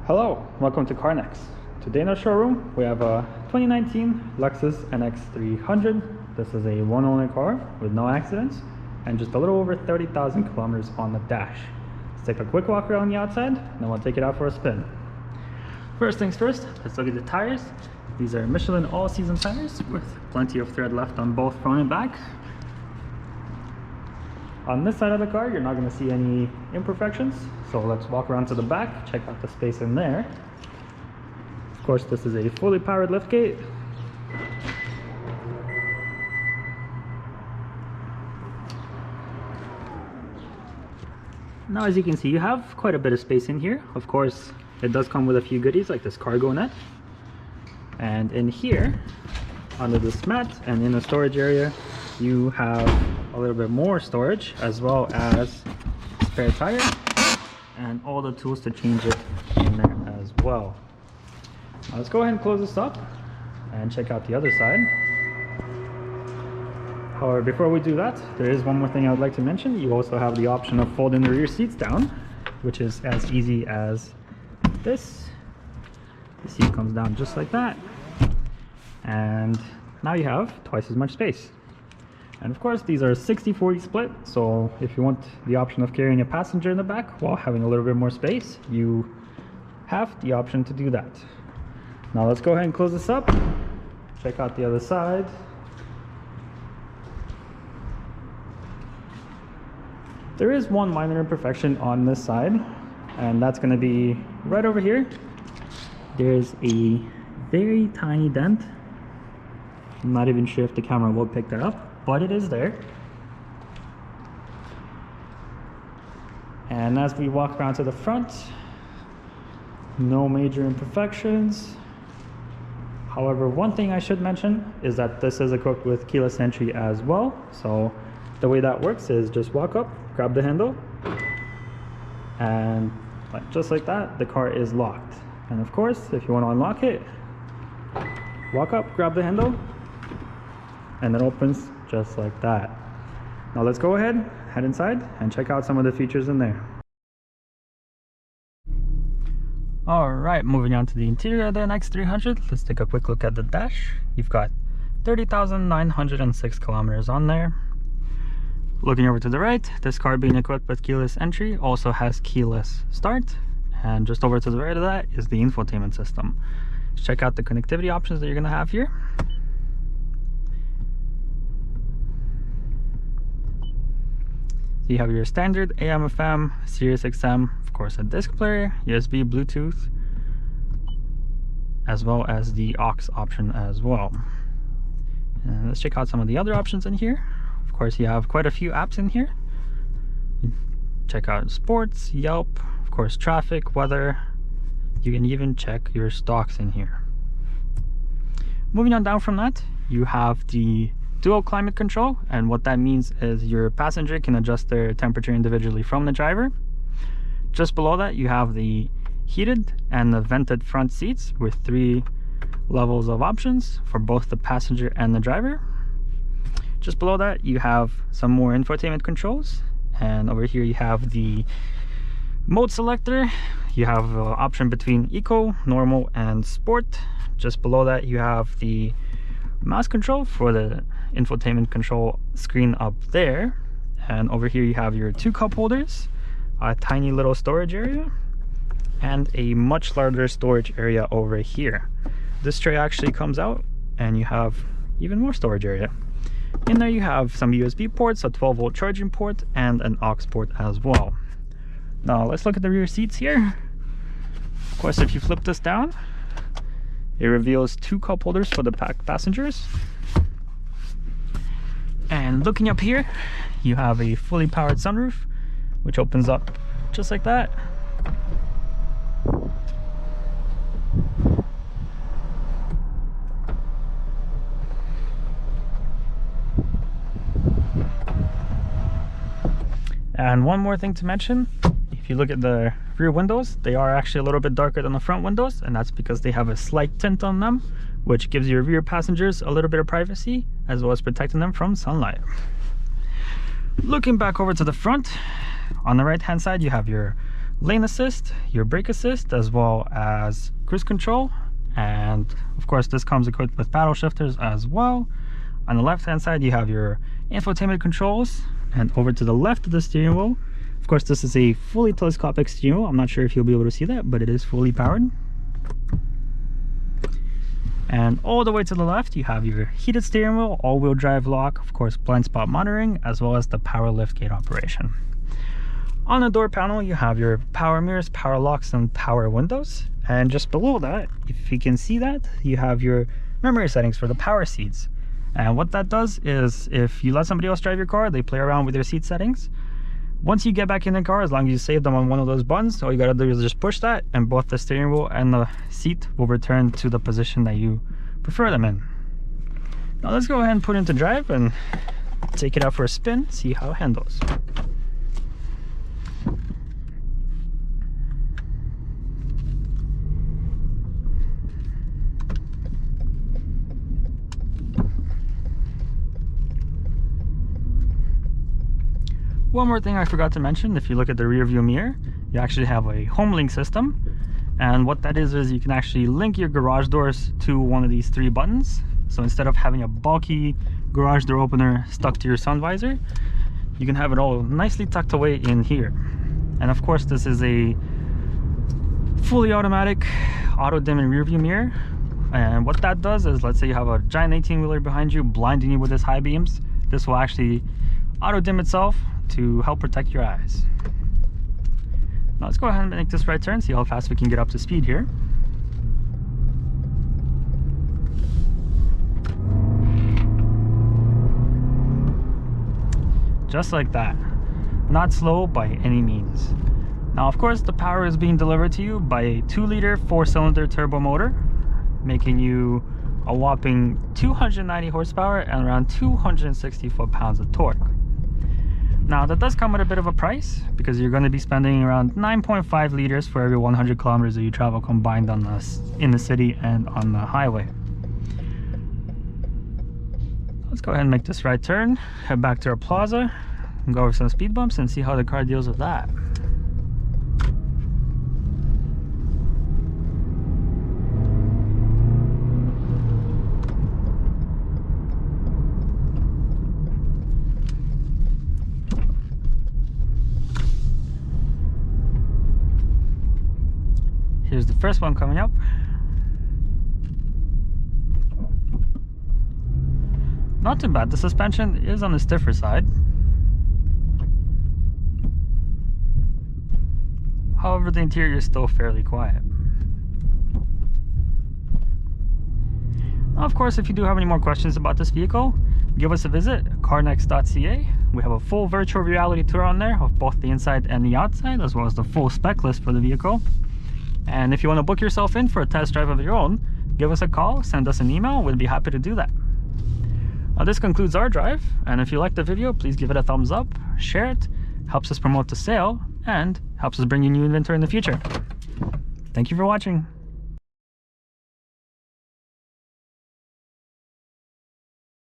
Hello, welcome to CARNEX. Today in our showroom we have a 2019 Lexus NX300. This is a one-owner car with no accidents and just a little over 30,000 kilometers on the dash. Let's take a quick walk around the outside, then we'll take it out for a spin. First things first, let's look at the tires. These are Michelin all-season tires with plenty of tread left on both front and back. On this side of the car, you're not going to see any imperfections, so let's walk around to the back, check out the space in there. Of course, this is a fully powered liftgate. Now, as you can see, you have quite a bit of space in here. Of course, it does come with a few goodies like this cargo net. And in here, under this mat and in the storage area, you have a little bit more storage, as well as spare tire and all the tools to change it in there as well. Now let's go ahead and close this up and check out the other side. However, before we do that, there is one more thing I would like to mention. You also have the option of folding the rear seats down, which is as easy as this. The seat comes down just like that, and now you have twice as much space. And of course, these are 60-40 split, so if you want the option of carrying a passenger in the back while having a little bit more space, you have the option to do that. Now let's go ahead and close this up, check out the other side. There is one minor imperfection on this side, and that's going to be right over here. There's a very tiny dent. I'm not even sure if the camera will pick that up, but it is there. And as we walk around to the front, no major imperfections. However, one thing I should mention is that this is equipped with keyless entry as well. So the way that works is just walk up, grab the handle, and just like that, the car is locked. And of course, if you want to unlock it, walk up, grab the handle, and it opens just like that. Now let's go ahead, head inside, and check out some of the features in there. Alright, moving on to the interior of the NX300, let's take a quick look at the dash. You've got 30,906 kilometers on there. Looking over to the right, this car being equipped with keyless entry also has keyless start. And just over to the right of that is the infotainment system. Let's check out the connectivity options that you're going to have here. So you have your standard AM, FM, Sirius XM, of course a disc player, USB, Bluetooth, as well as the aux option as well. And let's check out some of the other options in here. Of course, you have quite a few apps in here. Check out sports, Yelp, of course traffic, weather. You can even check your stocks in here. Moving on down from that, you have the dual climate control, and what that means is your passenger can adjust their temperature individually from the driver. Just below that, you have the heated and the vented front seats with 3 levels of options for both the passenger and the driver. Just below that, you have some more infotainment controls, and over here you have the mode selector. You have an option between eco, normal, and sport. Just below that, you have the mouse control for the infotainment control screen up there, and over here you have your 2 cup holders, a tiny little storage area, and a much larger storage area over here. This tray actually comes out and you have even more storage area. In there you have some USB ports, a 12-volt charging port, and an aux port as well. Now let's look at the rear seats here. Of course, if you flip this down, it reveals 2 cup holders for the passengers. And looking up here, you have a fully powered sunroof, which opens up just like that. And one more thing to mention, if you look at the rear windows, they are actually a little bit darker than the front windows, and that's because they have a slight tint on them, which gives your rear passengers a little bit of privacy, as well as protecting them from sunlight. Looking back over to the front, on the right hand side you have your lane assist, your brake assist, as well as cruise control. And of course this comes equipped with paddle shifters as well. On the left hand side you have your infotainment controls, and over to the left of the steering wheel, of course this is a fully telescopic steering wheel. I'm not sure if you'll be able to see that, but it is fully powered. And all the way to the left you have your heated steering wheel, all-wheel drive lock, of course blind spot monitoring, as well as the power lift gate operation. On the door panel you have your power mirrors, power locks, and power windows. And just below that, if you can see that, you have your memory settings for the power seats. And what that does is, if you let somebody else drive your car, they play around with your seat settings. Once you get back in the car, as long as you save them on one of those buttons, all you gotta do is just push that, and both the steering wheel and the seat will return to the position that you prefer them in. Now let's go ahead and put it into drive and take it out for a spin, see how it handles. One more thing I forgot to mention, if you look at the rear view mirror, you actually have a Homelink system. And what that is you can actually link your garage doors to one of these 3 buttons. So instead of having a bulky garage door opener stuck to your sun visor, you can have it all nicely tucked away in here. And of course this is a fully automatic auto dimming rear view mirror. And what that does is, let's say you have a giant 18-wheeler behind you blinding you with its high beams, this will actually auto dim itself to help protect your eyes. Now let's go ahead and make this right turn, see how fast we can get up to speed here. Just like that. Not slow by any means. Now of course the power is being delivered to you by a 2-liter 4-cylinder turbo motor, making you a whopping 290 horsepower and around 260 foot-pounds of torque. Now that does come at a bit of a price, because you're going to be spending around 9.5 liters for every 100 kilometers that you travel combined on in the city and on the highway. Let's go ahead and make this right turn, head back to our plaza, and go over some speed bumps and see how the car deals with that. Here's the first one coming up. Not too bad. The suspension is on the stiffer side. However, the interior is still fairly quiet. Now, of course, if you do have any more questions about this vehicle, give us a visit at CARNEX.CA. We have a full virtual reality tour on there of both the inside and the outside, as well as the full spec list for the vehicle. And if you want to book yourself in for a test drive of your own, give us a call, send us an email, we'd be happy to do that. This concludes our drive, and if you liked the video, please give it a thumbs up, share it, helps us promote the sale, and helps us bring you new inventory in the future. Thank you for watching.